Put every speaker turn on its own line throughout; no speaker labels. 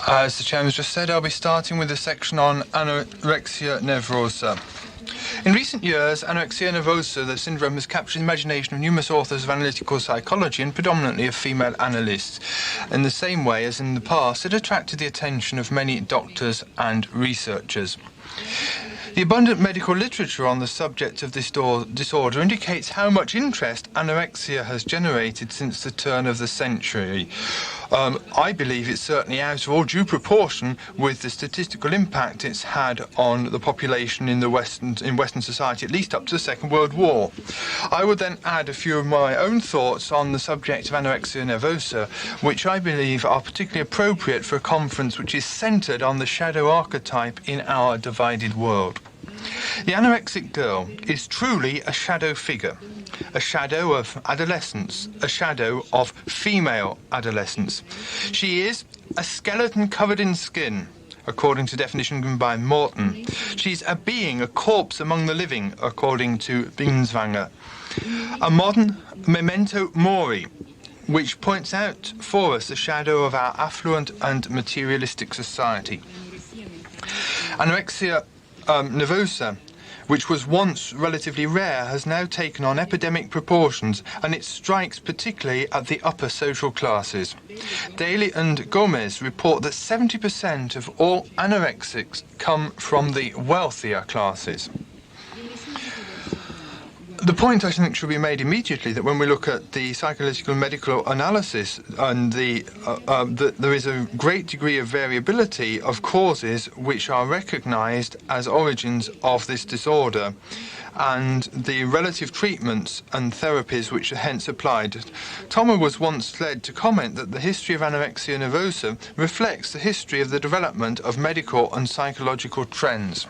As the Chairman's just said, I'll be starting with a section on Anorexia Nervosa. In recent years, anorexia nervosa, the syndrome, has captured the imagination of numerous authors of analytical psychology and predominantly of female analysts. In the same way as in the past, it attracted the attention of many doctors and researchers. The abundant medical literature on the subject of this disorder indicates how much interest anorexia has generated since the turn of the century. I believe it's certainly out of all due proportion with the statistical impact it's had on the population in Western society, at least up to the Second World War. I would then add a few of my own thoughts on the subject of anorexia nervosa, which I believe are particularly appropriate for a conference which is centred on the shadow archetype in our divided world. The anorexic girl is truly a shadow figure, a shadow of adolescence, a shadow of female adolescence. She is a skeleton covered in skin, according to definition given by Morton. She's a being, a corpse among the living, according to Binswanger. A modern memento mori, which points out for us the shadow of our affluent and materialistic society. Anorexia nervosa, which was once relatively rare, has now taken on epidemic proportions, and it strikes particularly at the upper social classes. Daly and Gomez report that 70% of all anorexics come from the wealthier classes. The point, I think, should be made immediately that when we look at the psychological and medical analysis, and that there is a great degree of variability of causes which are recognised as origins of this disorder, and the relative treatments and therapies which are hence applied. Thomas was once led to comment that the history of anorexia nervosa reflects the history of the development of medical and psychological trends.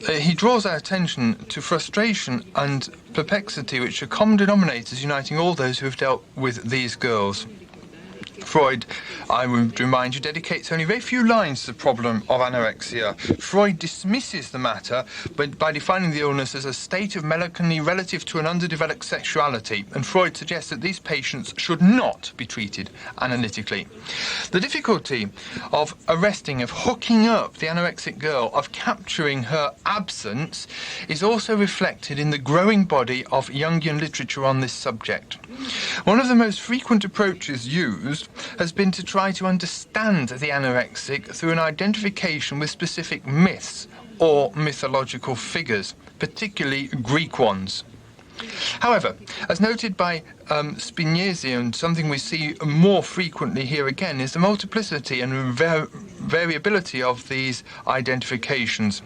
He draws our attention to frustration and perplexity, which are common denominators uniting all those who have dealt with these girls. Freud, I would remind you, dedicates only very few lines to the problem of anorexia. Freud dismisses the matter by defining the illness as a state of melancholy relative to an underdeveloped sexuality, and Freud suggests that these patients should not be treated analytically. The difficulty of arresting, of hooking up the anorexic girl, of capturing her absence, is also reflected in the growing body of Jungian literature on this subject. One of the most frequent approaches used has been to try to understand the anorexic through an identification with specific myths or mythological figures, particularly Greek ones. However, as noted by Spinese, and something we see more frequently here again, is the multiplicity and variability of these identifications.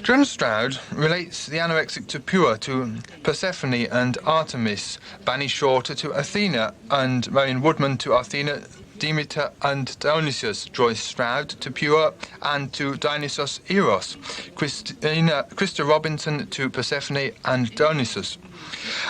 John Stroud relates the anorexic to Pua, to Persephone and Artemis, Banny Shorter to Athena, and Marion Woodman to Athena, Demeter and Dionysus, Joyce Stroud to Pua and to Dionysus Eros, Krista Robinson to Persephone and Dionysus.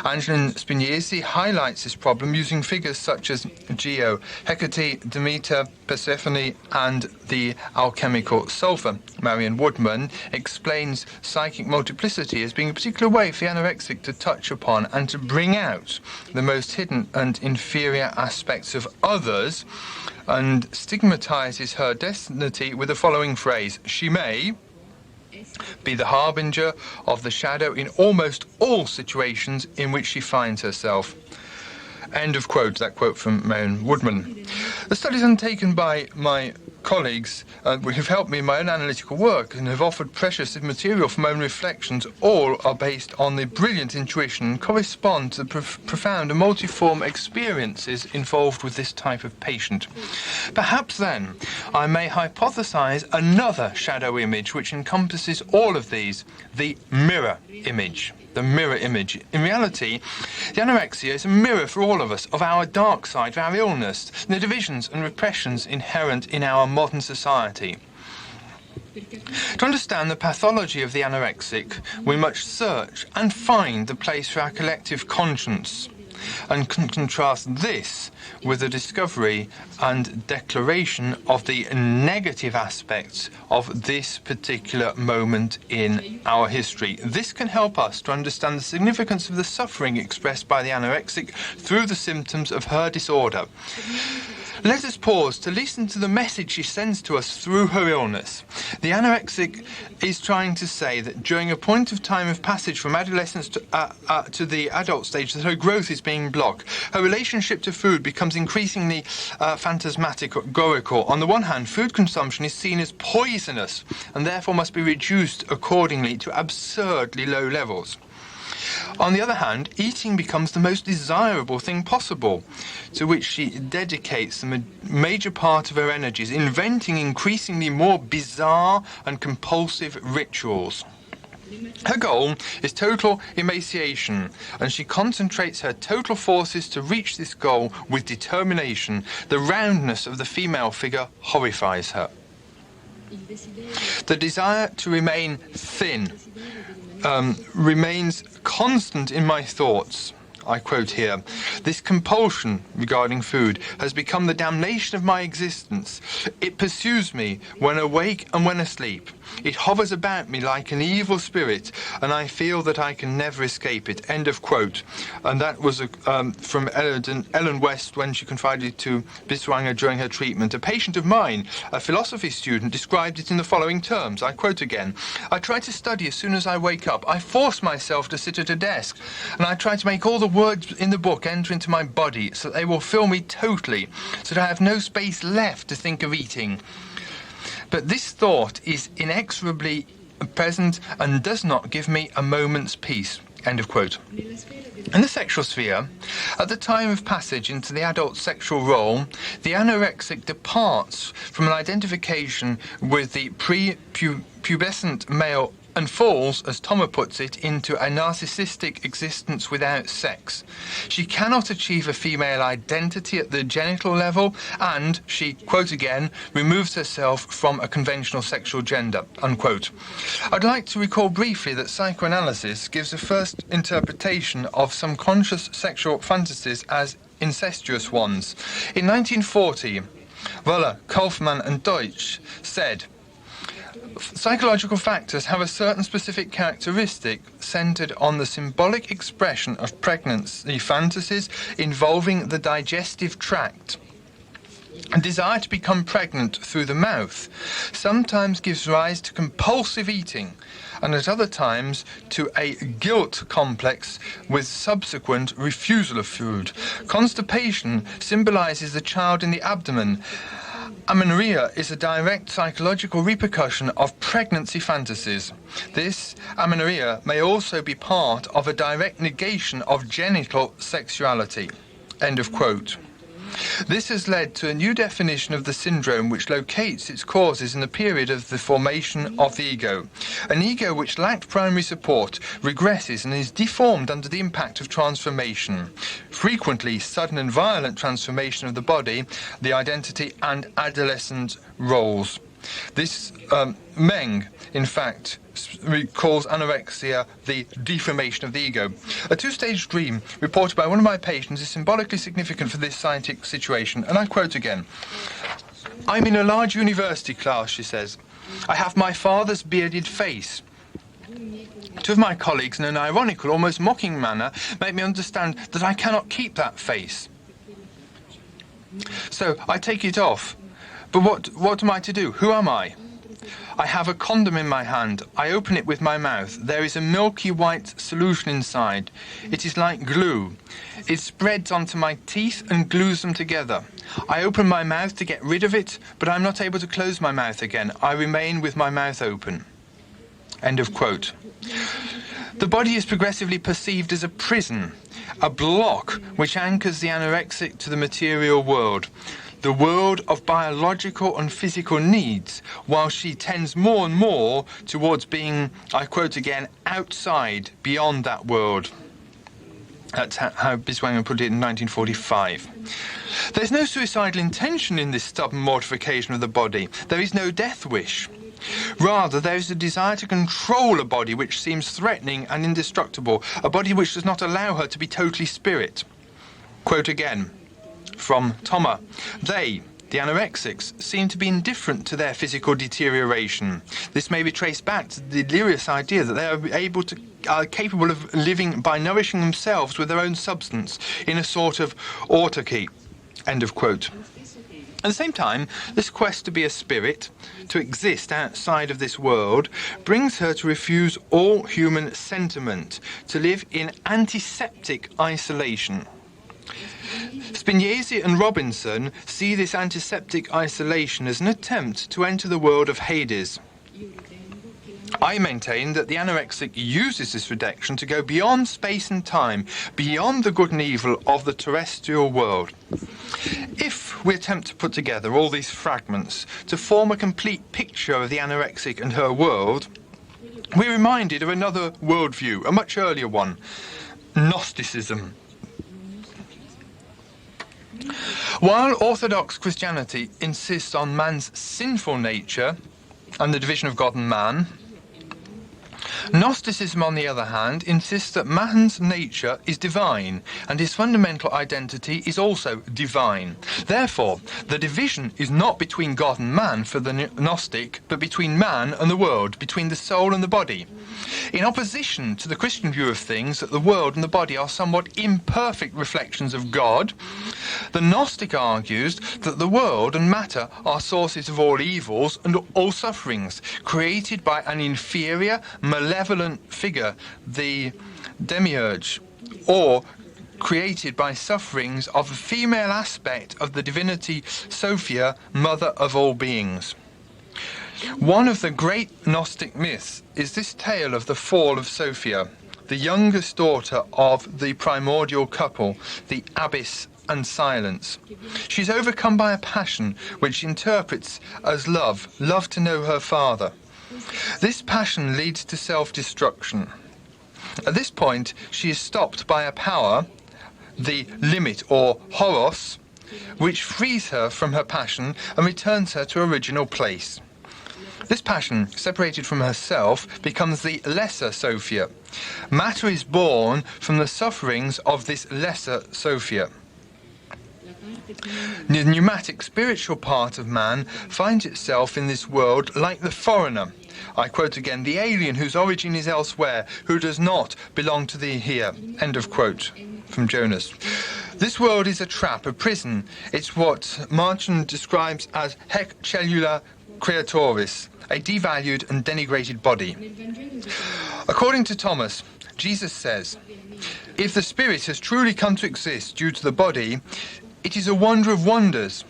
Angeline Spinese highlights this problem using figures such as Geo, Hecate, Demeter, Persephone, and the alchemical sulfur. Marion Woodman explains psychic multiplicity as being a particular way for the anorexic to touch upon and to bring out the most hidden and inferior aspects of others, and stigmatizes her destiny with the following phrase: she may be the harbinger of the shadow in almost all situations in which she finds herself. End of quote. That quote from Marion Woodman. The studies undertaken by my colleagues who've helped me in my own analytical work and have offered precious material for my own reflections all are based on the brilliant intuition and correspond to the profound and multiform experiences involved with this type of patient. Perhaps then I may hypothesize another shadow image which encompasses all of these, the mirror image. The mirror image. In reality, the anorexia is a mirror for all of us of our dark side, of our illness, the divisions and repressions inherent in our modern society. To understand the pathology of the anorexic, we must search and find the place for our collective conscience. and contrast this with the discovery and declaration of the negative aspects of this particular moment in our history. This can help us to understand the significance of the suffering expressed by the anorexic through the symptoms of her disorder. Let us pause to listen to the message she sends to us through her illness. The anorexic is trying to say that during a point of time of passage from adolescence to the adult stage, that her growth is being blocked. Her relationship to food becomes increasingly phantasmagorical. On the one hand, food consumption is seen as poisonous and therefore must be reduced accordingly to absurdly low levels. On the other hand, eating becomes the most desirable thing possible, to which she dedicates the major part of her energies, inventing increasingly more bizarre and compulsive rituals. Her goal is total emaciation, and she concentrates her total forces to reach this goal with determination. The roundness of the female figure horrifies her. The desire to remain thin remains constant in my thoughts. I quote here, "This compulsion regarding food has become the damnation of my existence. It pursues me when awake and when asleep. It hovers about me like an evil spirit, and I feel that I can never escape it." End of quote. And that was from Ellen West when she confided to Biswanger during her treatment. A patient of mine, a philosophy student, described it in the following terms. I quote again, "I try to study as soon as I wake up. I force myself to sit at a desk, and I try to make all the words in the book enter into my body so that they will fill me totally, so that I have no space left to think of eating. But this thought is inexorably present and does not give me a moment's peace." End of quote. In the sexual sphere, at the time of passage into the adult sexual role, the anorexic departs from an identification with the prepubescent male and falls, as Thomas puts it, into a narcissistic existence without sex. She cannot achieve a female identity at the genital level, and she, quote again, removes herself from a conventional sexual gender, unquote. I'd like to recall briefly that psychoanalysis gives a first interpretation of some conscious sexual fantasies as incestuous ones. In 1940, Wöller, Kaufmann and Deutsch said, "Psychological factors have a certain specific characteristic centered on the symbolic expression of pregnancy fantasies involving the digestive tract. A desire to become pregnant through the mouth sometimes gives rise to compulsive eating, and at other times to a guilt complex with subsequent refusal of food. Constipation symbolizes the child in the abdomen. Amenorrhea is a direct psychological repercussion of pregnancy fantasies. This amenorrhea may also be part of a direct negation of genital sexuality." End of quote. This has led to a new definition of the syndrome which locates its causes in the period of the formation of the ego. An ego which lacked primary support regresses and is deformed under the impact of transformation. Frequently, sudden and violent transformation of the body, the identity and adolescent roles. This Meng, in fact, calls anorexia the deformation of the ego. A two-stage dream reported by one of my patients is symbolically significant for this scientific situation, and I quote again. "I'm in a large university class," she says. "I have my father's bearded face. Two of my colleagues, in an ironical, almost mocking manner, make me understand that I cannot keep that face. So I take it off. But what am I to do? Who am I? I have a condom in my hand. I open it with my mouth. There is a milky white solution inside. It is like glue. It spreads onto my teeth and glues them together. I open my mouth to get rid of it, but I'm not able to close my mouth again. I remain with my mouth open." End of quote. The body is progressively perceived as a prison, a block which anchors the anorexic to the material world, the world of biological and physical needs, while she tends more and more towards being, I quote again, outside, beyond that world. That's how Biswanger put it in 1945. There's no suicidal intention in this stubborn mortification of the body. There is no death wish. Rather, there is a desire to control a body which seems threatening and indestructible, a body which does not allow her to be totally spirit. Quote again from Thomas. They, the anorexics, seem to be indifferent to their physical deterioration. This may be traced back to the delirious idea that they are capable of living by nourishing themselves with their own substance in a sort of autarky. End of quote. At the same time, this quest to be a spirit, to exist outside of this world, brings her to refuse all human sentiment, to live in antiseptic isolation. Spinese and Robinson see this antiseptic isolation as an attempt to enter the world of Hades. I maintain that the anorexic uses this reduction to go beyond space and time, beyond the good and evil of the terrestrial world. If we attempt to put together all these fragments to form a complete picture of the anorexic and her world, we're reminded of another worldview, a much earlier one, Gnosticism. While Orthodox Christianity insists on man's sinful nature and the division of God and man, Gnosticism, on the other hand, insists that man's nature is divine and his fundamental identity is also divine. Therefore, the division is not between God and man for the Gnostic, but between man and the world, between the soul and the body. In opposition to the Christian view of things, that the world and the body are somewhat imperfect reflections of God, the Gnostic argues that the world and matter are sources of all evils and all sufferings, created by an inferior, malevolent figure, the demiurge, or created by sufferings of a female aspect of the divinity Sophia, mother of all beings. One of the great Gnostic myths is this tale of the fall of Sophia, the youngest daughter of the primordial couple, the Abyss and Silence. She's overcome by a passion which she interprets as love to know her father. This passion leads to self-destruction. At this point, she is stopped by a power, the limit or horos, which frees her from her passion and returns her to her original place. This passion, separated from herself, becomes the lesser Sophia. Matter is born from the sufferings of this lesser Sophia. The pneumatic spiritual part of man finds itself in this world like the foreigner. I quote again, the alien whose origin is elsewhere, who does not belong to thee here. End of quote from Jonas. This world is a trap, a prison. It's what Marchand describes as haec cellula creatoris, a devalued and denigrated body. According to Thomas, Jesus says, if the spirit has truly come to exist due to the body, it is a wonder of wonders.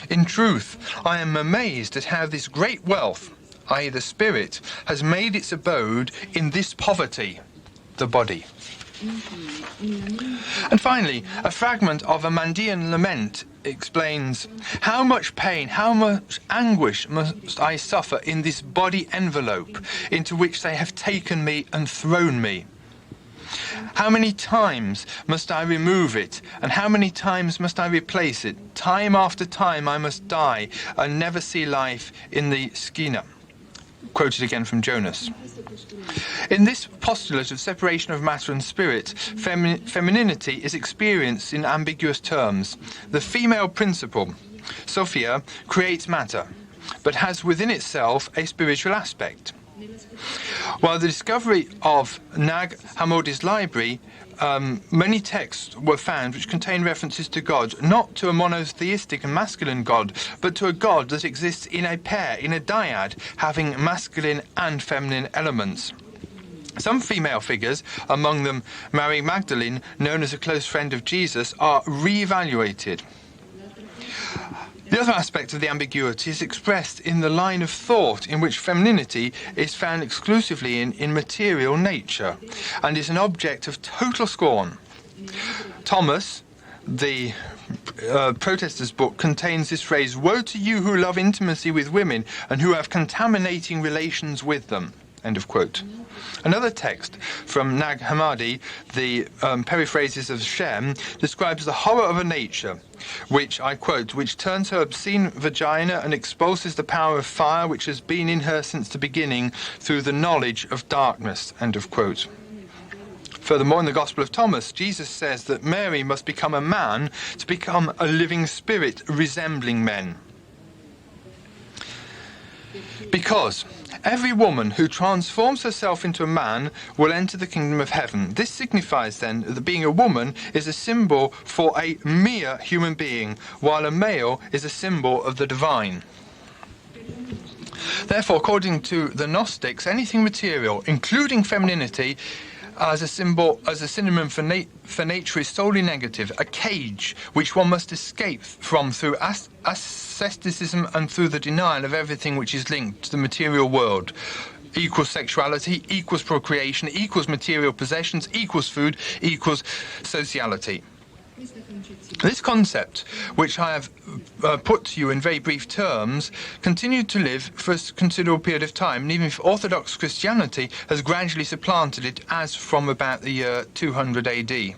In truth, I am amazed at how this great wealth, i.e. the spirit, has made its abode in this poverty, the body. And finally, a fragment of a Mandean lament explains, how much pain, how much anguish must I suffer in this body envelope into which they have taken me and thrown me? How many times must I remove it, and how many times must I replace it? Time after time I must die and never see life in the skina. Quoted again from Jonas. In this postulate of separation of matter and spirit, femininity is experienced in ambiguous terms. The female principle, Sophia, creates matter, but has within itself a spiritual aspect. While the discovery of Nag Hammadi's library, many texts were found which contain references to God, not to a monotheistic and masculine God, but to a God that exists in a pair, in a dyad, having masculine and feminine elements. Some female figures, among them Mary Magdalene, known as a close friend of Jesus, are re-evaluated. The other aspect of the ambiguity is expressed in the line of thought in which femininity is found exclusively in material nature and is an object of total scorn. Thomas, the protester's book, contains this phrase, woe to you who love intimacy with women and who have contaminating relations with them. End of quote. Another text from Nag Hammadi, the Periphrases of Shem, describes the horror of a nature, which, I quote, which turns her obscene vagina and exposes the power of fire which has been in her since the beginning through the knowledge of darkness. End of quote. Furthermore, in the Gospel of Thomas, Jesus says that Mary must become a man to become a living spirit resembling men. Because every woman who transforms herself into a man will enter the kingdom of heaven. This signifies then that being a woman is a symbol for a mere human being, while a male is a symbol of the divine. Therefore, according to the Gnostics, anything material, including femininity, as a synonym for nature, is solely negative, a cage which one must escape from through asceticism and through the denial of everything which is linked to the material world. Equals sexuality, equals procreation, equals material possessions, equals food, equals sociality. This concept, which I have put to you in very brief terms, continued to live for a considerable period of time, and even if Orthodox Christianity has gradually supplanted it as from about the year 200 AD.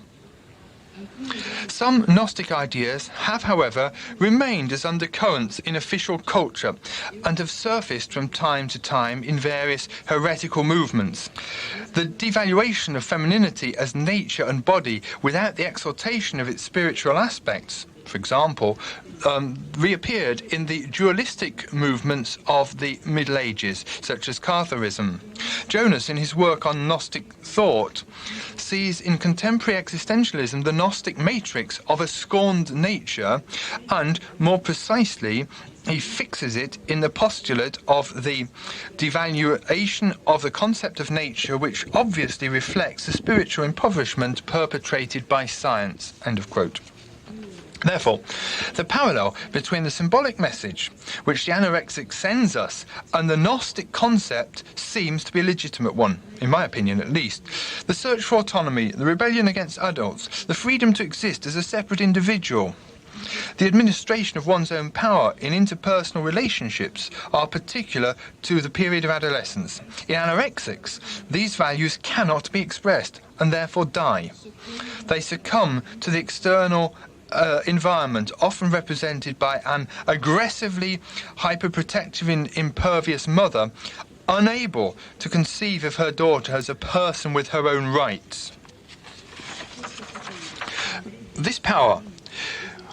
Some Gnostic ideas have, however, remained as undercurrents in official culture and have surfaced from time to time in various heretical movements. The devaluation of femininity as nature and body without the exaltation of its spiritual aspects, for example, reappeared in the dualistic movements of the Middle Ages, such as Catharism. Jonas, in his work on Gnostic thought, sees in contemporary existentialism the Gnostic matrix of a scorned nature, and, more precisely, he fixes it in the postulate of the devaluation of the concept of nature, which obviously reflects the spiritual impoverishment perpetrated by science. End of quote. Therefore, the parallel between the symbolic message which the anorexic sends us and the Gnostic concept seems to be a legitimate one, in my opinion at least. The search for autonomy, the rebellion against adults, the freedom to exist as a separate individual, the administration of one's own power in interpersonal relationships are particular to the period of adolescence. In anorexics, these values cannot be expressed and therefore die. They succumb to the external environment, often represented by an aggressively hyperprotective and impervious mother, unable to conceive of her daughter as a person with her own rights. This power,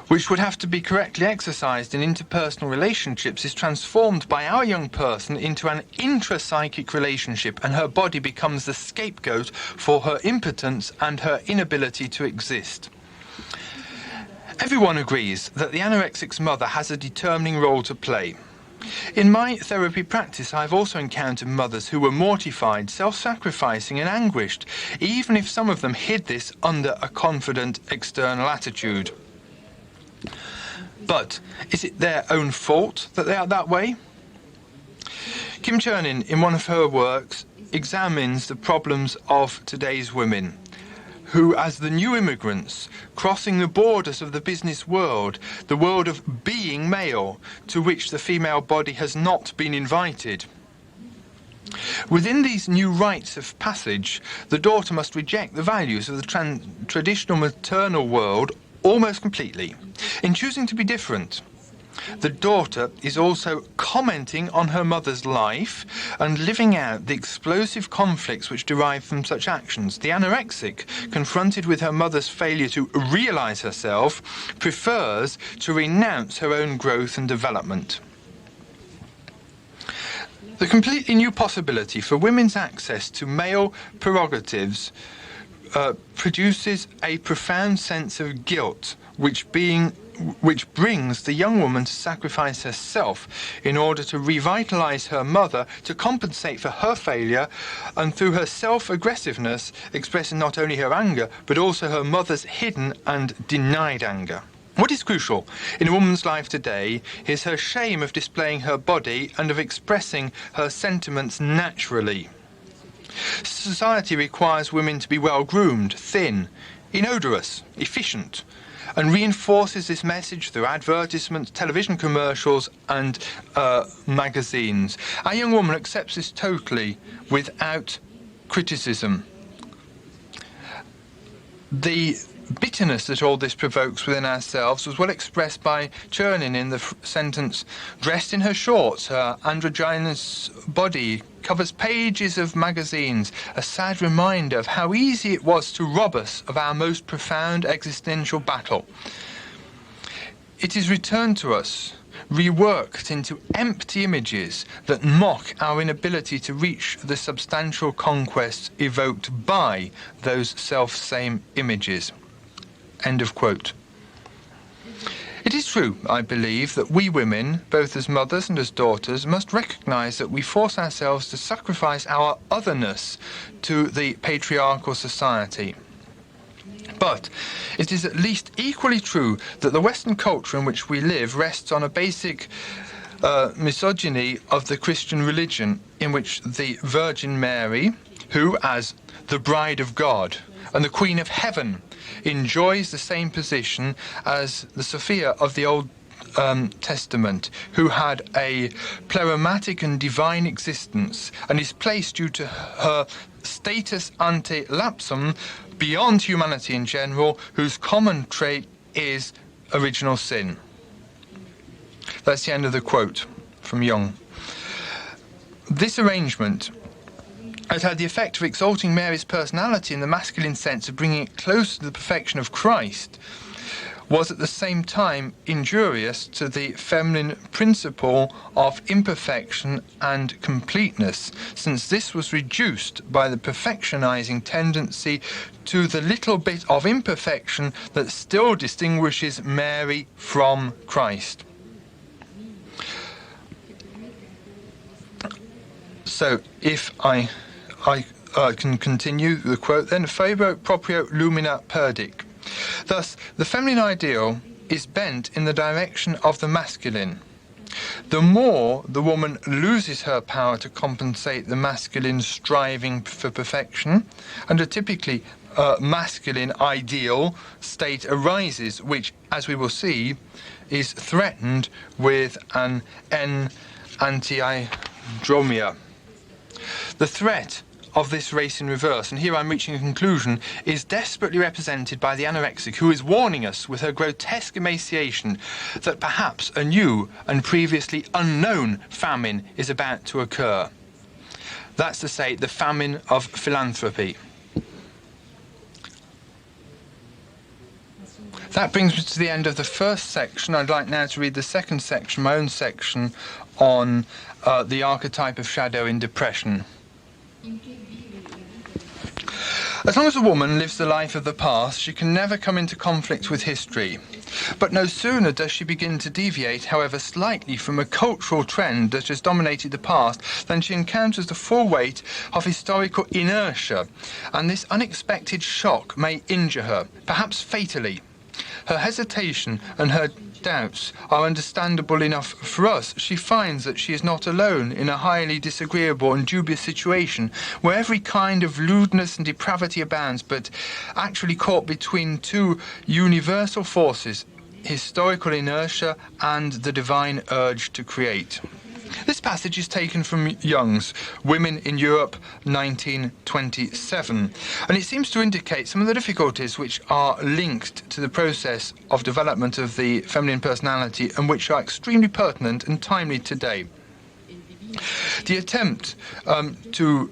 which would have to be correctly exercised in interpersonal relationships, is transformed by our young person into an intrapsychic relationship, and her body becomes the scapegoat for her impotence and her inability to exist. Everyone agrees that the anorexic's mother has a determining role to play. In my therapy practice, I've also encountered mothers who were mortified, self-sacrificing and anguished, even if some of them hid this under a confident external attitude. But is it their own fault that they are that way? Kim Chernin, in one of her works, examines the problems of today's women, who, as the new immigrants, crossing the borders of the business world, the world of being male, to which the female body has not been invited. Within these new rites of passage, the daughter must reject the values of the traditional maternal world almost completely. In choosing to be different, the daughter is also commenting on her mother's life and living out the explosive conflicts which derive from such actions. The anorexic, confronted with her mother's failure to realize herself, prefers to renounce her own growth and development. The completely new possibility for women's access to male prerogatives produces a profound sense of guilt, which brings the young woman to sacrifice herself in order to revitalize her mother, to compensate for her failure, and through her self-aggressiveness expressing not only her anger, but also her mother's hidden and denied anger. What is crucial in a woman's life today is her shame of displaying her body and of expressing her sentiments naturally. Society requires women to be well-groomed, thin, inodorous, efficient, and reinforces this message through advertisements, television commercials, and magazines. Our young woman accepts this totally without criticism. The bitterness that all this provokes within ourselves was well expressed by Chernin in the sentence, "Dressed in her shorts, her androgynous body covers pages of magazines, a sad reminder of how easy it was to rob us of our most profound existential battle. It is returned to us, reworked into empty images that mock our inability to reach the substantial conquests evoked by those self-same images." End of quote. It is true, I believe, that we women, both as mothers and as daughters, must recognise that we force ourselves to sacrifice our otherness to the patriarchal society. But it is at least equally true that the Western culture in which we live rests on a basic misogyny of the Christian religion, in which the Virgin Mary, who, as the Bride of God and the Queen of Heaven, enjoys the same position as the Sophia of the Old Testament, who had a pleromatic and divine existence, and is placed due to her status ante lapsum beyond humanity in general, whose common trait is original sin. That's the end of the quote from Jung. This arrangement has had the effect of exalting Mary's personality in the masculine sense of bringing it close to the perfection of Christ, was at the same time injurious to the feminine principle of imperfection and completeness, since this was reduced by the perfectionizing tendency to the little bit of imperfection that still distinguishes Mary from Christ. So, if I can continue the quote then, "Fabro proprio lumina perdic." Thus, the feminine ideal is bent in the direction of the masculine. The more the woman loses her power to compensate the masculine striving for perfection, and a typically masculine ideal state arises, which, as we will see, is threatened with an anti-andromia. The threat of this race in reverse, and here I'm reaching a conclusion, is desperately represented by the anorexic, who is warning us with her grotesque emaciation that perhaps a new and previously unknown famine is about to occur. That's to say, the famine of philanthropy. That brings me to the end of the first section. I'd like now to read the second section, my own section, on the archetype of shadow in depression. As long as a woman lives the life of the past, she can never come into conflict with history. But no sooner does she begin to deviate, however slightly, from a cultural trend that has dominated the past, than she encounters the full weight of historical inertia, and this unexpected shock may injure her, perhaps fatally. Her hesitation and her doubts are understandable enough for us. She finds that she is not alone in a highly disagreeable and dubious situation where every kind of lewdness and depravity abounds, but actually caught between two universal forces, historical inertia and the divine urge to create. This passage is taken from Jung's Women in Europe, 1927, and it seems to indicate some of the difficulties which are linked to the process of development of the feminine personality and which are extremely pertinent and timely today. The attempt to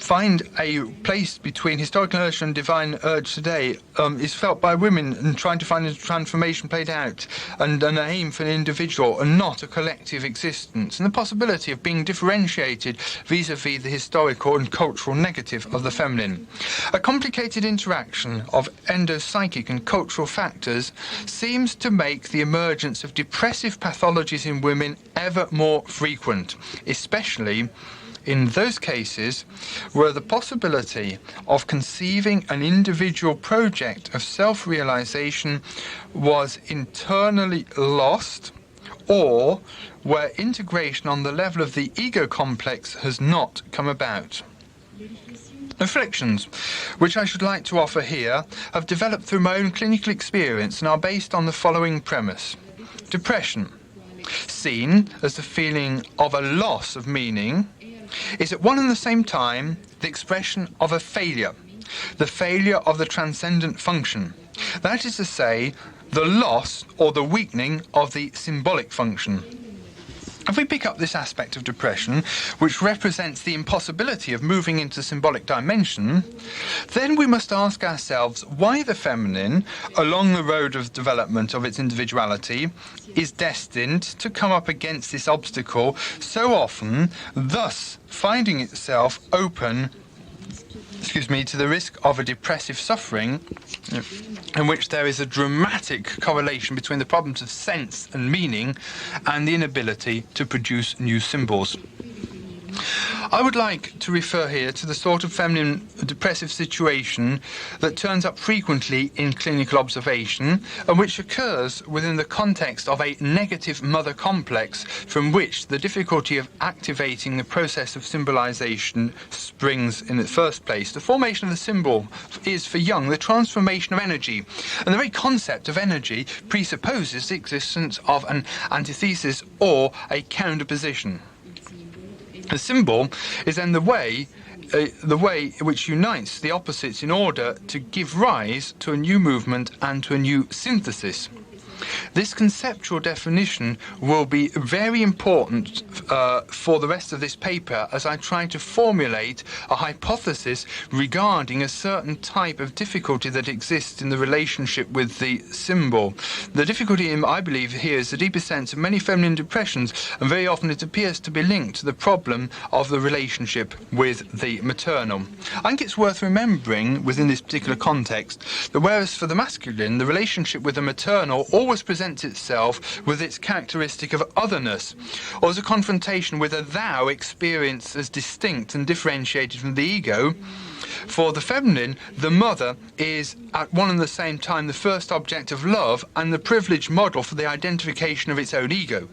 find a place between historical inertia and divine urge today is felt by women in trying to find a transformation played out and an aim for an individual and not a collective existence, and the possibility of being differentiated vis-à-vis the historical and cultural negative of the feminine. A complicated interaction of endopsychic and cultural factors seems to make the emergence of depressive pathologies in women ever more frequent, especially in those cases where the possibility of conceiving an individual project of self-realization was internally lost, or where integration on the level of the ego complex has not come about. Reflections, which I should like to offer here, have developed through my own clinical experience and are based on the following premise. Depression, seen as the feeling of a loss of meaning, is at one and the same time the expression of a failure, the failure of the transcendent function. That is to say, the loss or the weakening of the symbolic function. If we pick up this aspect of depression, which represents the impossibility of moving into the symbolic dimension, then we must ask ourselves why the feminine, along the road of development of its individuality, is destined to come up against this obstacle so often, thus finding itself open to the risk of a depressive suffering, in which there is a dramatic correlation between the problems of sense and meaning and the inability to produce new symbols. I would like to refer here to the sort of feminine depressive situation that turns up frequently in clinical observation and which occurs within the context of a negative mother complex from which the difficulty of activating the process of symbolization springs in the first place. The formation of the symbol is, for Jung, the transformation of energy, and the very concept of energy presupposes the existence of an antithesis or a counterposition. The symbol is then the way which unites the opposites in order to give rise to a new movement and to a new synthesis. This conceptual definition will be very important for the rest of this paper as I try to formulate a hypothesis regarding a certain type of difficulty that exists in the relationship with the symbol. The difficulty, I believe, here is the deepest sense of many feminine depressions, and very often it appears to be linked to the problem of the relationship with the maternal. I think it's worth remembering within this particular context that whereas for the masculine, the relationship with the maternal always presents itself with its characteristic of otherness, or as a confrontation with a thou experienced as distinct and differentiated from the ego. For the feminine, the mother is at one and the same time the first object of love and the privileged model for the identification of its own ego.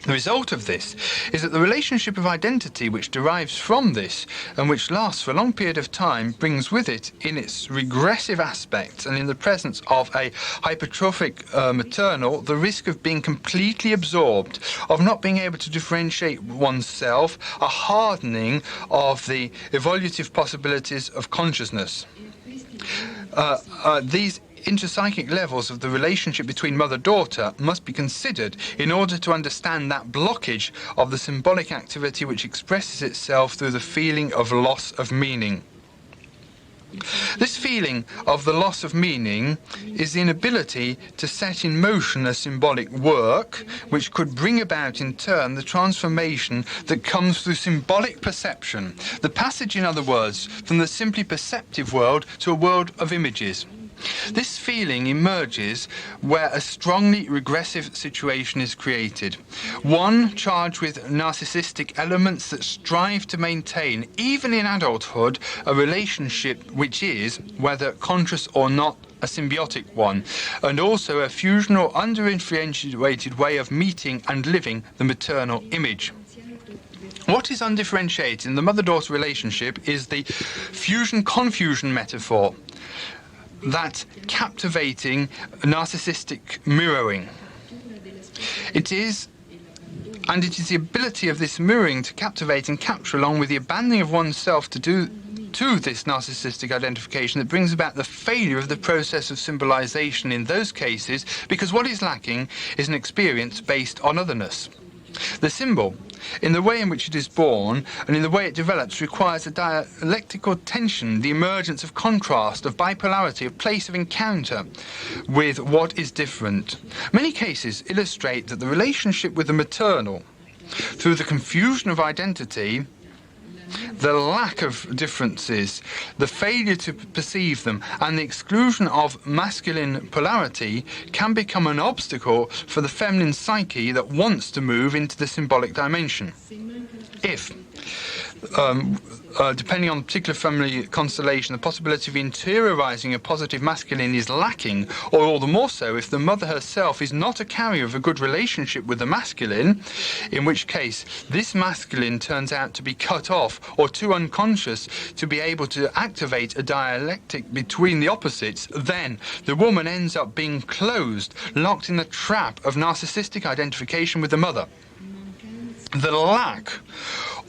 The result of this is that the relationship of identity which derives from this and which lasts for a long period of time brings with it in its regressive aspects and in the presence of a hypertrophic maternal the risk of being completely absorbed, of not being able to differentiate oneself, a hardening of the evolutive possibilities of consciousness. These interpsychic levels of the relationship between mother-daughter must be considered in order to understand that blockage of the symbolic activity which expresses itself through the feeling of loss of meaning. This feeling of the loss of meaning is the inability to set in motion a symbolic work which could bring about in turn the transformation that comes through symbolic perception, the passage, in other words, from the simply perceptive world to a world of images. This feeling emerges where a strongly regressive situation is created, one charged with narcissistic elements that strive to maintain, even in adulthood, a relationship which is, whether conscious or not, a symbiotic one, and also a fusion or undifferentiated way of meeting and living the maternal image. What is undifferentiated in the mother-daughter relationship is the fusion-confusion metaphor, that captivating narcissistic mirroring. It is the ability of this mirroring to captivate and capture, along with the abandoning of oneself to this narcissistic identification, that brings about the failure of the process of symbolization in those cases, because what is lacking is an experience based on otherness. The symbol, in the way in which it is born and in the way it develops, requires a dialectical tension, the emergence of contrast, of bipolarity, of place of encounter with what is different. Many cases illustrate that the relationship with the maternal, through the confusion of identity, the lack of differences, the failure to perceive them, and the exclusion of masculine polarity can become an obstacle for the feminine psyche that wants to move into the symbolic dimension. If, depending on the particular family constellation, the possibility of interiorizing a positive masculine is lacking, or all the more so if the mother herself is not a carrier of a good relationship with the masculine, in which case this masculine turns out to be cut off or too unconscious to be able to activate a dialectic between the opposites, then the woman ends up being closed, locked in the trap of narcissistic identification with the mother. The lack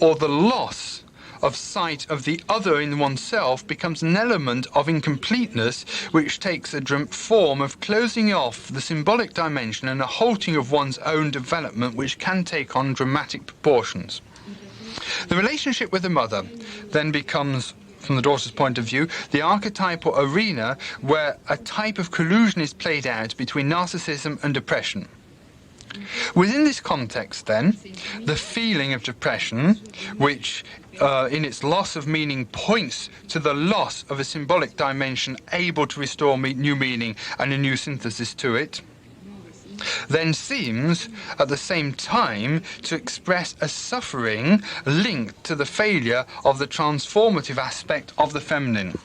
or the loss of sight of the other in oneself becomes an element of incompleteness which takes a form of closing off the symbolic dimension and a halting of one's own development, which can take on dramatic proportions. The relationship with the mother then becomes, from the daughter's point of view, the archetypal arena where a type of collusion is played out between narcissism and depression. Within this context, then, the feeling of depression, which in its loss of meaning points to the loss of a symbolic dimension able to restore new meaning and a new synthesis to it, then seems at the same time to express a suffering linked to the failure of the transformative aspect of the feminine.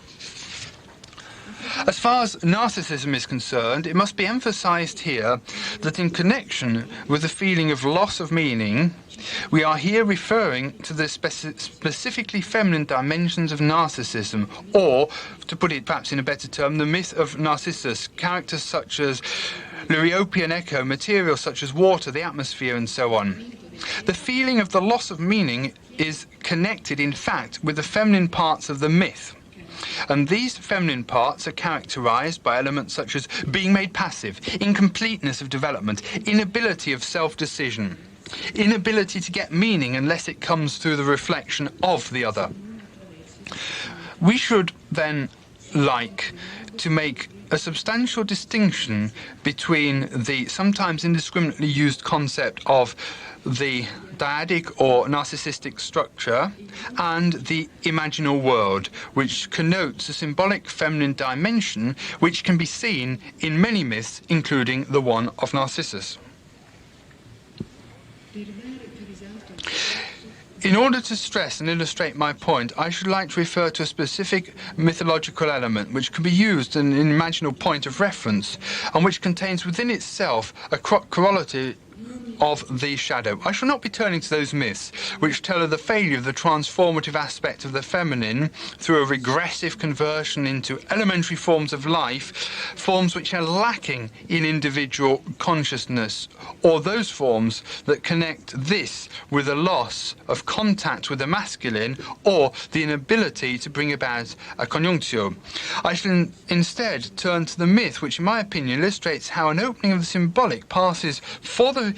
As far as narcissism is concerned, it must be emphasized here that in connection with the feeling of loss of meaning, we are here referring to the specifically feminine dimensions of narcissism, or, to put it perhaps in a better term, the myth of Narcissus, characters such as Liriope and Echo, materials such as water, the atmosphere, and so on. The feeling of the loss of meaning is connected, in fact, with the feminine parts of the myth. And these feminine parts are characterized by elements such as being made passive, incompleteness of development, inability of self-decision, inability to get meaning unless it comes through the reflection of the other. We should then like to make a substantial distinction between the sometimes indiscriminately used concept of the dyadic or narcissistic structure and the imaginal world, which connotes a symbolic feminine dimension which can be seen in many myths, including the one of Narcissus. In order to stress and illustrate my point, I should like to refer to a specific mythological element which can be used as an imaginal point of reference and which contains within itself a correlative of the shadow. I shall not be turning to those myths which tell of the failure of the transformative aspect of the feminine through a regressive conversion into elementary forms of life, forms which are lacking in individual consciousness, or those forms that connect this with a loss of contact with the masculine or the inability to bring about a conjunctio. I shall instead turn to the myth which, in my opinion, illustrates how an opening of the symbolic passes for the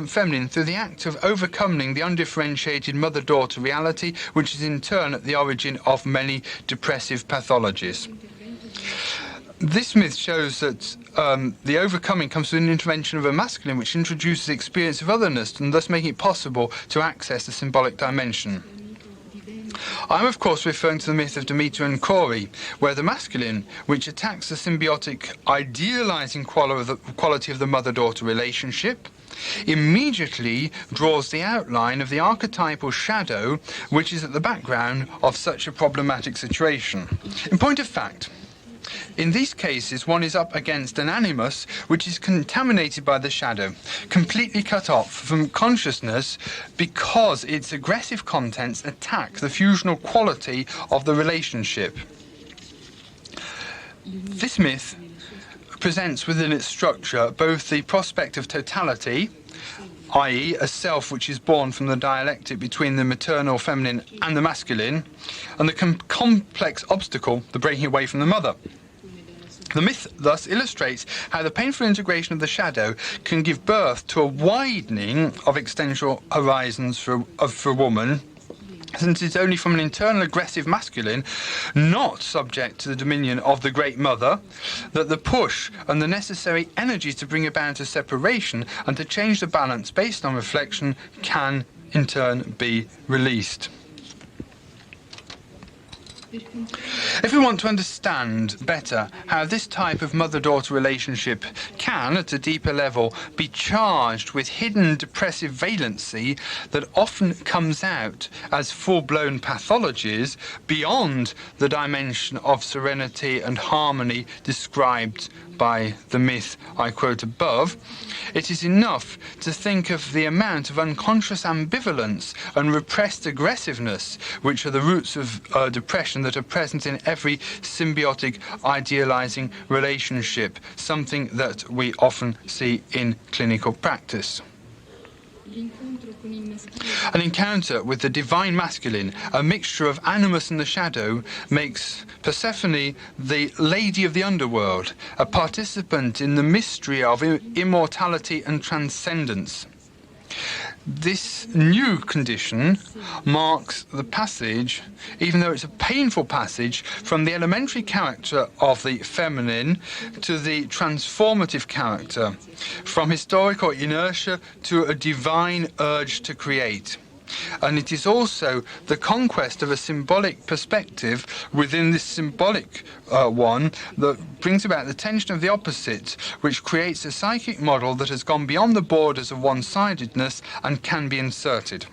feminine through the act of overcoming the undifferentiated mother-daughter reality, which is in turn at the origin of many depressive pathologies. This myth shows that the overcoming comes through an intervention of a masculine which introduces the experience of otherness and thus making it possible to access the symbolic dimension. I'm of course referring to the myth of Demeter and Kore, where the masculine, which attacks the symbiotic idealizing quality of the mother-daughter relationship, immediately draws the outline of the archetypal shadow which is at the background of such a problematic situation. In point of fact, in these cases, one is up against an animus which is contaminated by the shadow, completely cut off from consciousness because its aggressive contents attack the fusional quality of the relationship. This myth presents within its structure both the prospect of totality, i.e. a self which is born from the dialectic between the maternal feminine and the masculine, and the complex obstacle, the breaking away from the mother. The myth thus illustrates how the painful integration of the shadow can give birth to a widening of existential horizons for a woman, since it's only from an internal aggressive masculine, not subject to the dominion of the Great Mother, that the push and the necessary energy to bring about a separation and to change the balance based on reflection can in turn be released. If we want to understand better how this type of mother-daughter relationship can, at a deeper level, be charged with hidden depressive valency that often comes out as full-blown pathologies beyond the dimension of serenity and harmony described by the myth I quote above, it is enough to think of the amount of unconscious ambivalence and repressed aggressiveness which are the roots of depression that are present in every symbiotic idealizing relationship, something that we often see in clinical practice. An encounter with the divine masculine, a mixture of animus and the shadow, makes Persephone the lady of the underworld, a participant in the mystery of immortality and transcendence. This new condition marks the passage, even though it's a painful passage, from the elementary character of the feminine to the transformative character, from historical inertia to a divine urge to create. And it is also the conquest of a symbolic perspective within this symbolic one that brings about the tension of the opposites, which creates a psychic model that has gone beyond the borders of one-sidedness and can be inserted.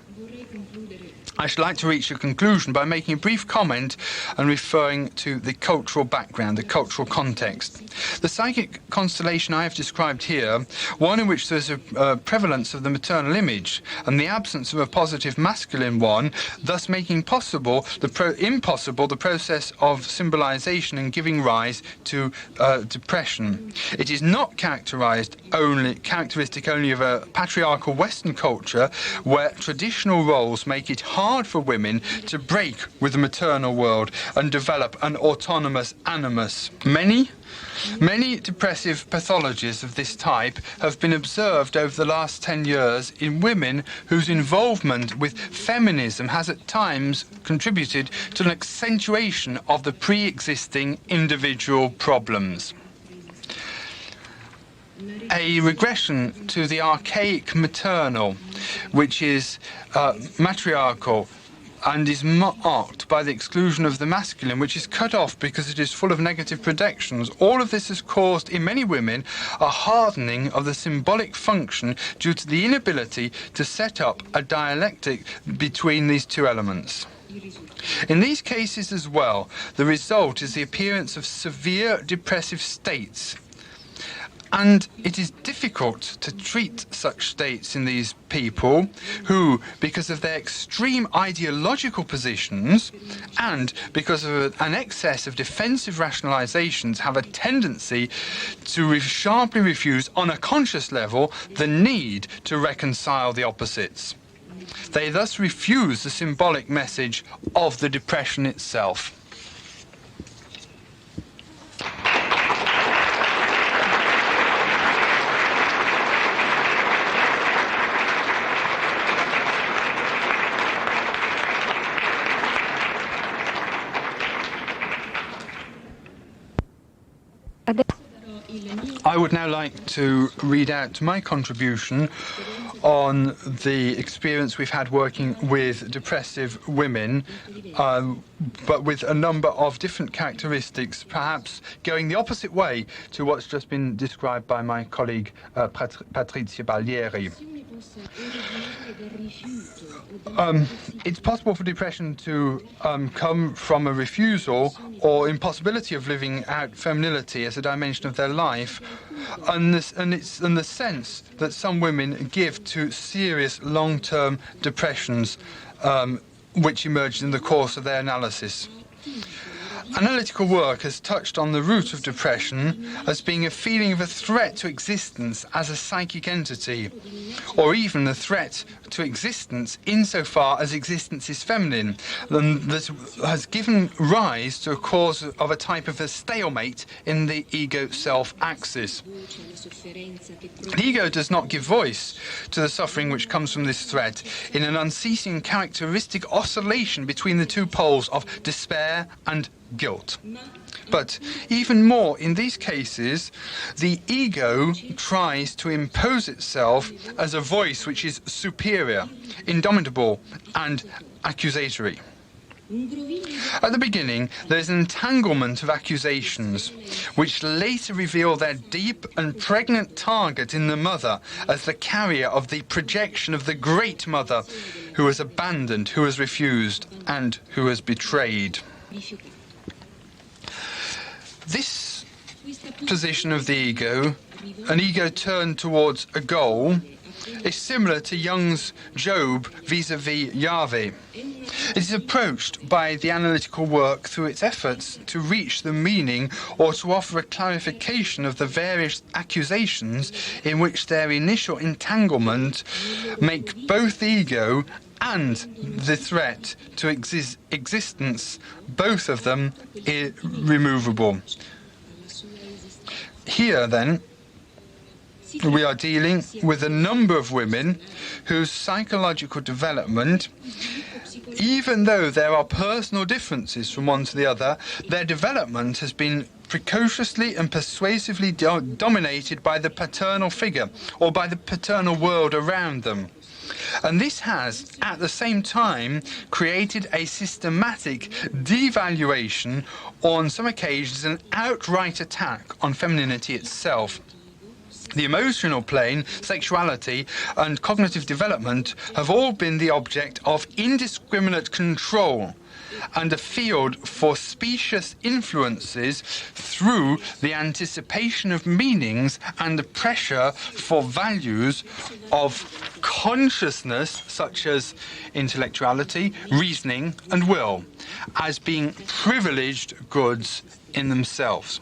I should like to reach a conclusion by making a brief comment and referring to the cultural background, the cultural context. The psychic constellation I have described here, one in which there's a prevalence of the maternal image and the absence of a positive masculine one, thus making impossible the process of symbolization and giving rise to depression. It is not characteristic only of a patriarchal Western culture where traditional roles make it hard for women to break with the maternal world and develop an autonomous animus. Many depressive pathologies of this type have been observed over the last 10 years in women whose involvement with feminism has at times contributed to an accentuation of the pre-existing individual problems. A regression to the archaic maternal, which is matriarchal and is marked by the exclusion of the masculine, which is cut off because it is full of negative projections. All of this has caused in many women a hardening of the symbolic function due to the inability to set up a dialectic between these two elements. In these cases as well, the result is the appearance of severe depressive states. And it is difficult to treat such states in these people who, because of their extreme ideological positions and because of an excess of defensive rationalizations, have a tendency to sharply refuse on a conscious level the need to reconcile the opposites. They thus refuse the symbolic message of the depression itself. I would now like to read out my contribution on the experience we've had working with depressive women, but with a number of different characteristics, perhaps going the opposite way to what's just been described by my colleague Patrizia Baldieri. It's possible for depression to come from a refusal or impossibility of living out femininity as a dimension of their life, and the sense that some women give to serious long-term depressions which emerged in the course of their analysis. Analytical work has touched on the root of depression as being a feeling of a threat to existence as a psychic entity, or even a threat to existence insofar as existence is feminine, and that has given rise to a cause of a type of a stalemate in the ego-self axis. The ego does not give voice to the suffering which comes from this threat in an unceasing characteristic oscillation between the two poles of despair and guilt. But even more, in these cases, the ego tries to impose itself as a voice which is superior, indomitable, and accusatory. At the beginning, there's an entanglement of accusations, which later reveal their deep and pregnant target in the mother as the carrier of the projection of the great mother who has abandoned, who has refused, and who has betrayed. This position of the ego, an ego turned towards a goal, is similar to Jung's Job vis-à-vis Yahweh. It is approached by the analytical work through its efforts to reach the meaning or to offer a clarification of the various accusations in which their initial entanglement make both the ego and the threat to existence, both of them, irremovable. Here, then, we are dealing with a number of women whose psychological development, even though there are personal differences from one to the other, their development has been precociously and persuasively dominated by the paternal figure or by the paternal world around them. And this has, at the same time, created a systematic devaluation, or on some occasions an outright attack on femininity itself. The emotional plane, sexuality, and cognitive development have all been the object of indiscriminate control and a field for specious influences through the anticipation of meanings and the pressure for values of consciousness, such as intellectuality, reasoning, and will, as being privileged goods in themselves.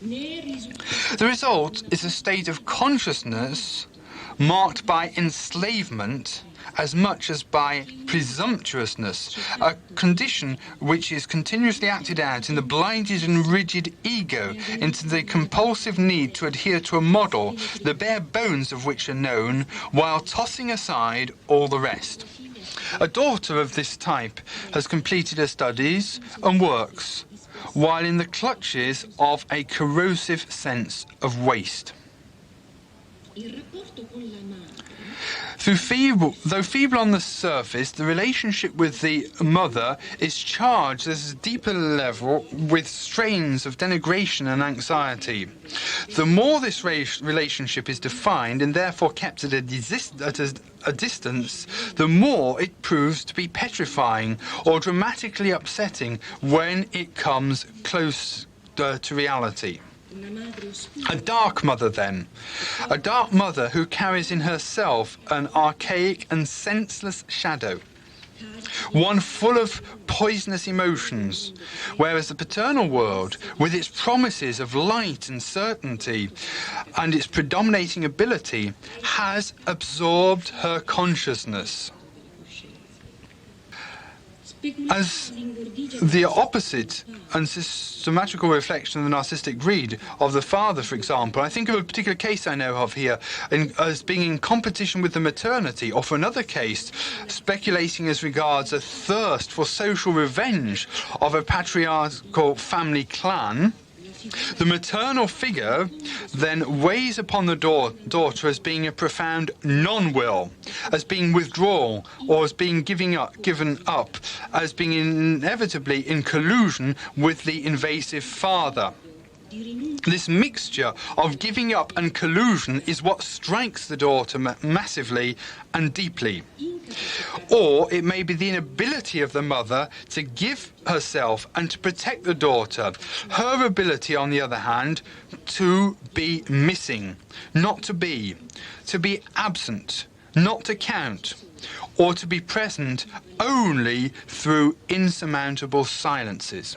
The result is a state of consciousness marked by enslavement as much as by presumptuousness, a condition which is continuously acted out in the blinded and rigid ego into the compulsive need to adhere to a model, the bare bones of which are known, while tossing aside all the rest. A daughter of this type has completed her studies and works, while in the clutches of a corrosive sense of waste. Though feeble on the surface, the relationship with the mother is charged at a deeper level with strains of denigration and anxiety. The more this relationship is defined and therefore kept at a distance, the more it proves to be petrifying or dramatically upsetting when it comes close to reality. A dark mother, then. A dark mother who carries in herself an archaic and senseless shadow. One full of poisonous emotions, whereas the paternal world, with its promises of light and certainty and its predominating ability, has absorbed her consciousness. As the opposite and systematical reflection of the narcissistic greed of the father, for example, I think of a particular case I know of here as being in competition with the maternity, or for another case, speculating as regards a thirst for social revenge of a patriarchal family clan. The maternal figure then weighs upon the daughter as being a profound non-will, as being withdrawal, or as being given up, as being inevitably in collusion with the invasive father. This mixture of giving up and collusion is what strikes the daughter massively and deeply. Or it may be the inability of the mother to give herself and to protect the daughter. Her ability, on the other hand, to be missing, not to be absent, not to count, or to be present only through insurmountable silences.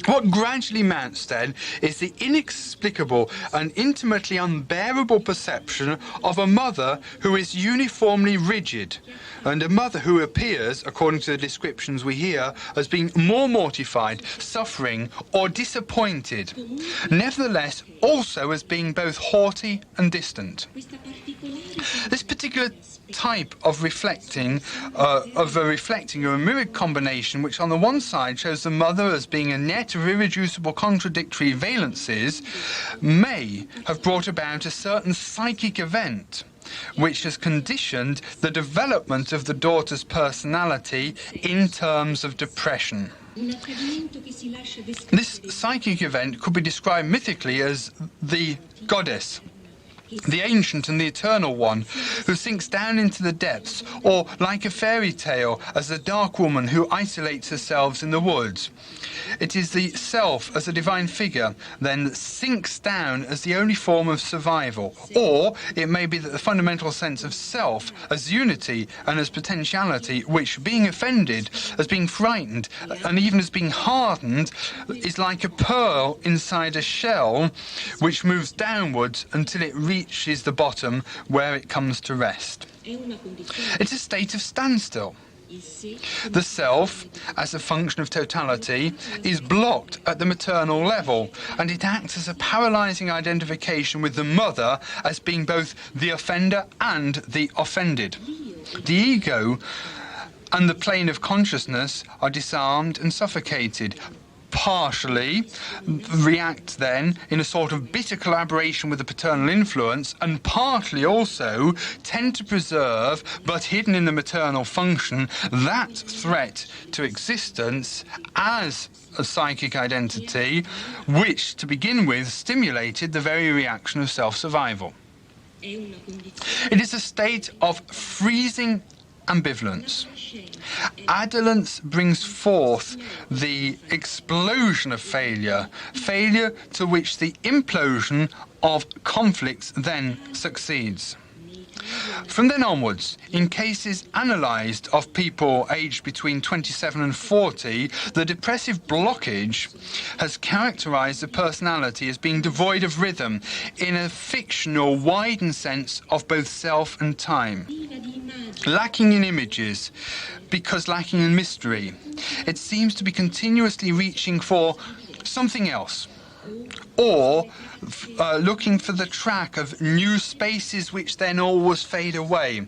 What gradually mounts, then, is the inexplicable and intimately unbearable perception of a mother who is uniformly rigid, and a mother who appears, according to the descriptions we hear, as being more mortified, suffering, or disappointed, nevertheless also as being both haughty and distant. This particular type of reflecting or a mirrored combination, which on the one side shows the mother as being a net of irreducible contradictory valences, may have brought about a certain psychic event which has conditioned the development of the daughter's personality in terms of depression. This psychic event could be described mythically as the goddess, the ancient and the eternal one, who sinks down into the depths, or like a fairy tale, as the dark woman who isolates herself in the woods.
It is the self as a divine figure, then, that sinks down as the only form of survival. Or it may be that the fundamental sense of self as unity and as potentiality, which, being offended, as being frightened, and even as being hardened, is like a pearl inside a shell, which moves downwards until it reaches the bottom, where it comes to rest. It's a state of standstill. The self, as a function of totality, is blocked at the maternal level, and it acts as a paralyzing identification with the mother as being both the offender and the offended. The ego and the plane of consciousness are disarmed and suffocated. Partially react then in a sort of bitter collaboration with the paternal influence, and partly also tend to preserve, but hidden in the maternal function, that threat to existence as a psychic identity, which to begin with stimulated the very reaction of self-survival. It is a state of freezing ambivalence. Adolescence brings forth the explosion of failure to which the implosion of conflicts then succeeds. From then onwards, in cases analysed of people aged between 27 and 40, the depressive blockage has characterised the personality as being devoid of rhythm in a fictional, widened sense of both self and time. Lacking in images, because lacking in mystery, it seems to be continuously reaching for something else, or looking for the track of new spaces which then always fade away,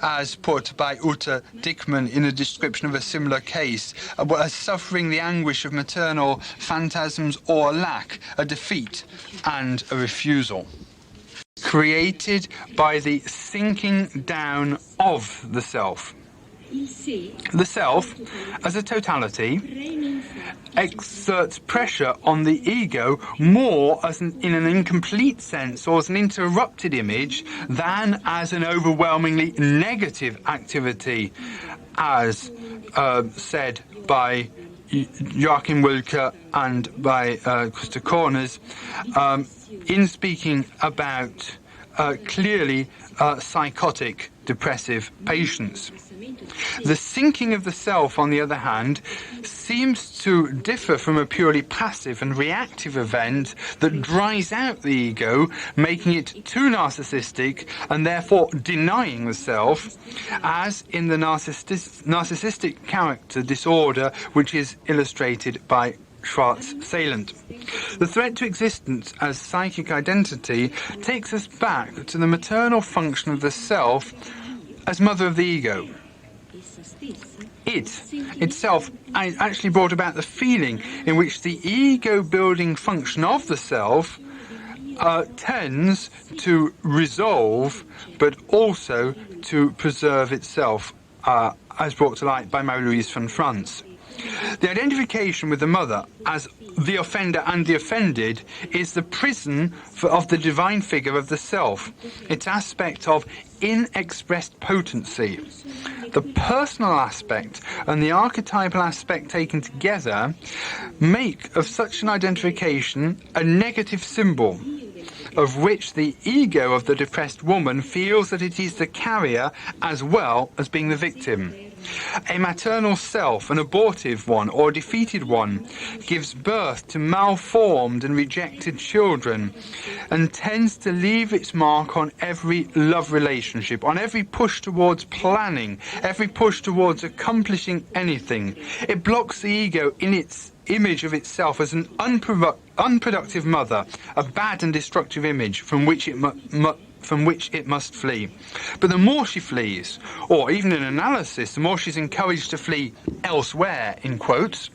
as put by Uta Dickman in a description of a similar case, as suffering the anguish of maternal phantasms or lack, a defeat and a refusal. Created by the sinking down of the self. The self, as a totality, exerts pressure on the ego more as in an incomplete sense or as an interrupted image than as an overwhelmingly negative activity, as said by Joachim Wilke and by Christa Corners in speaking about clearly psychotic depressive patients. The sinking of the self, on the other hand, seems to differ from a purely passive and reactive event that dries out the ego, making it too narcissistic and therefore denying the self, as in the narcissistic character disorder, which is illustrated by Schwartz-Salient. The threat to existence as psychic identity takes us back to the maternal function of the self as mother of the ego. It itself actually brought about the feeling in which the ego-building function of the self tends to resolve, but also to preserve itself, as brought to light by Marie-Louise von Franz. The identification with the mother as the offender and the offended is the prison of the divine figure of the self, its aspect of inexpressed potency. The personal aspect and the archetypal aspect taken together make of such an identification a negative symbol, of which the ego of the depressed woman feels that it is the carrier as well as being the victim. A maternal self, an abortive one or a defeated one, gives birth to malformed and rejected children and tends to leave its mark on every love relationship, on every push towards planning, every push towards accomplishing anything. It blocks the ego in its image of itself as an unproductive mother, a bad and destructive image from which it must flee. But the more she flees, or even in analysis, the more she's encouraged to flee elsewhere, in quotes,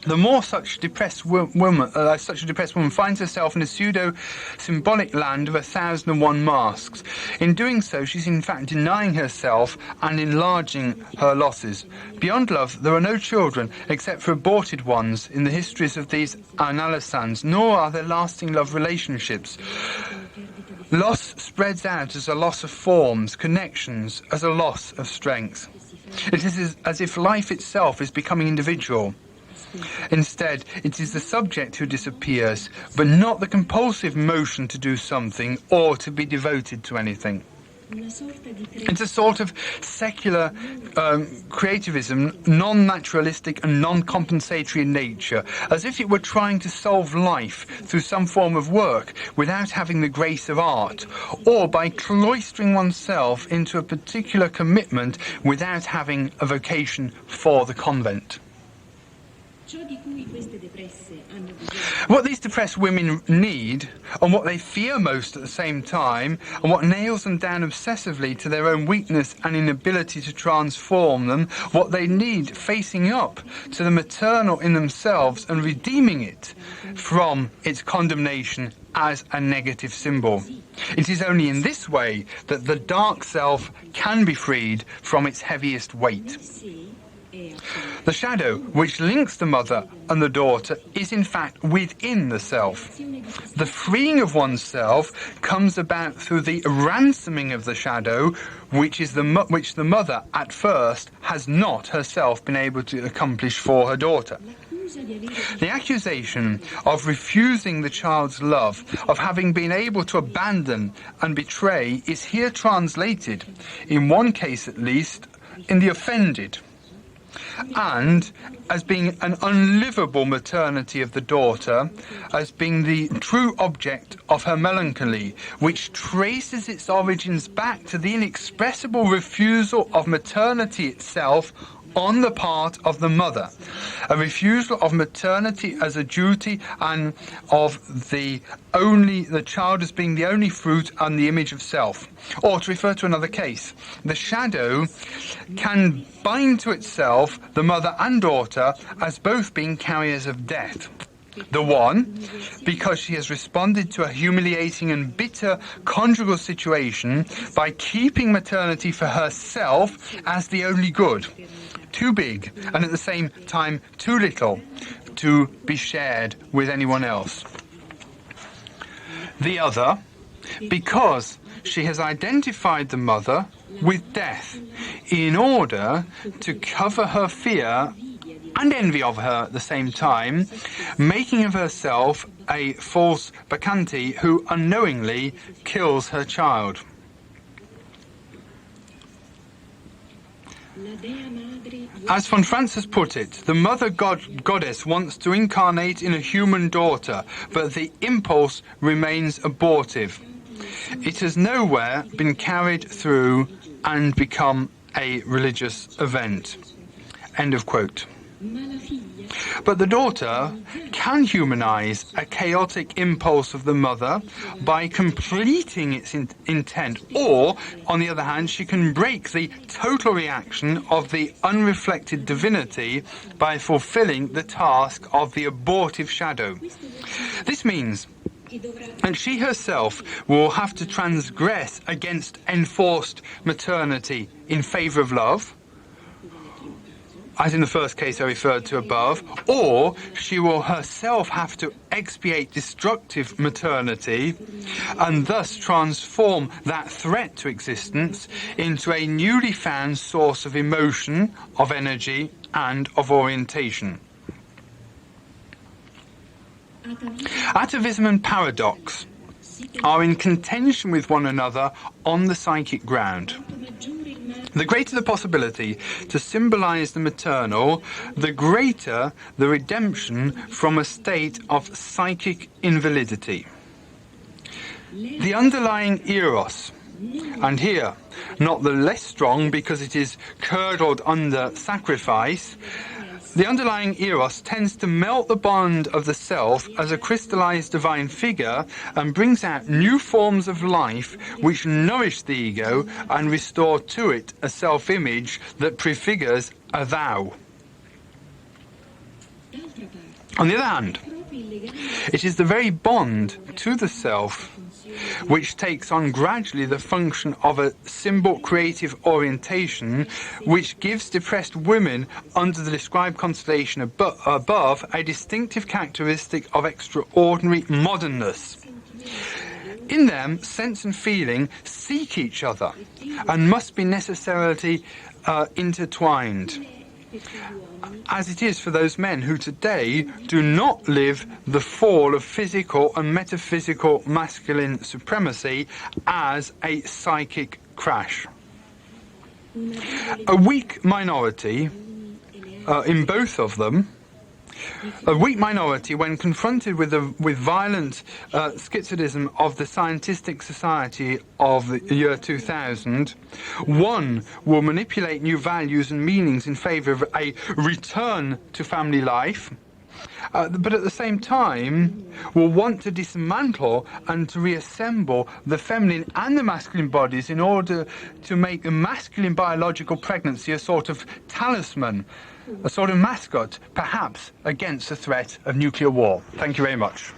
the more such a depressed woman finds herself in a pseudo-symbolic land of 1,001 masks. In doing so, she's in fact denying herself and enlarging her losses. Beyond love, there are no children, except for aborted ones, in the histories of these analysans, nor are there lasting love relationships. Loss spreads out as a loss of forms, connections, as a loss of strength. It is as if life itself is becoming individual. Instead, it is the subject who disappears, but not the compulsive motion to do something or to be devoted to anything. It's a sort of secular creativism, non-naturalistic and non-compensatory in nature, as if it were trying to solve life through some form of work without having the grace of art, or by cloistering oneself into a particular commitment without having a vocation for the convent. What these depressed women need, and what they fear most at the same time, and what nails them down obsessively to their own weakness and inability to transform them, what they need facing up to the maternal in themselves and redeeming it from its condemnation as a negative symbol. It is only in this way that the dark self can be freed from its heaviest weight. The shadow which links the mother and the daughter is in fact within the self. The freeing of oneself comes about through the ransoming of the shadow, which the mother at first has not herself been able to accomplish for her daughter. The accusation of refusing the child's love, of having been able to abandon and betray, is here translated, in one case at least, in the offended, and as being an unlivable maternity of the daughter, as being the true object of her melancholy, which traces its origins back to the inexpressible refusal of maternity itself on the part of the mother, a refusal of maternity as a duty and of the child as being the only fruit and the image of self. Or to refer to another case, the shadow can bind to itself the mother and daughter as both being carriers of death. The one, because she has responded to a humiliating and bitter conjugal situation by keeping maternity for herself as the only good, too big and at the same time too little to be shared with anyone else. The other, because she has identified the mother with death in order to cover her fear and envy of her at the same time, making of herself a false bacchante who unknowingly kills her child. As von Francis put it, the mother goddess wants to incarnate in a human daughter, but the impulse remains abortive. It has nowhere been carried through and become a religious event. End of quote. But the daughter can humanize a chaotic impulse of the mother by completing its intent, or, on the other hand, she can break the total reaction of the unreflected divinity by fulfilling the task of the abortive shadow. This means and she herself will have to transgress against enforced maternity in favour of love, as in the first case I referred to above, or she will herself have to expiate destructive maternity and thus transform that threat to existence into a newly found source of emotion, of energy and of orientation. Atavism and paradox are in contention with one another on the psychic ground. The greater the possibility to symbolize the maternal, the greater the redemption from a state of psychic invalidity. The underlying eros, and here not the less strong because it is curdled under sacrifice, the underlying eros tends to melt the bond of the self as a crystallized divine figure and brings out new forms of life which nourish the ego and restore to it a self-image that prefigures a thou. On the other hand, it is the very bond to the self which takes on gradually the function of a symbol creative orientation, which gives depressed women under the described constellation above a distinctive characteristic of extraordinary modernness. In them, sense and feeling seek each other and must be necessarily intertwined. as it is for those men who today do not live the fall of physical and metaphysical masculine supremacy as a psychic crash. A weak minority in both of them, a weak minority when confronted with violent schizotism of the scientific society of the year 2000, one will manipulate new values and meanings in favour of a return to family life, but at the same time will want to dismantle and to reassemble the feminine and the masculine bodies in order to make the masculine biological pregnancy a sort of talisman, a sort of mascot, perhaps against the threat of nuclear war. Thank you very much.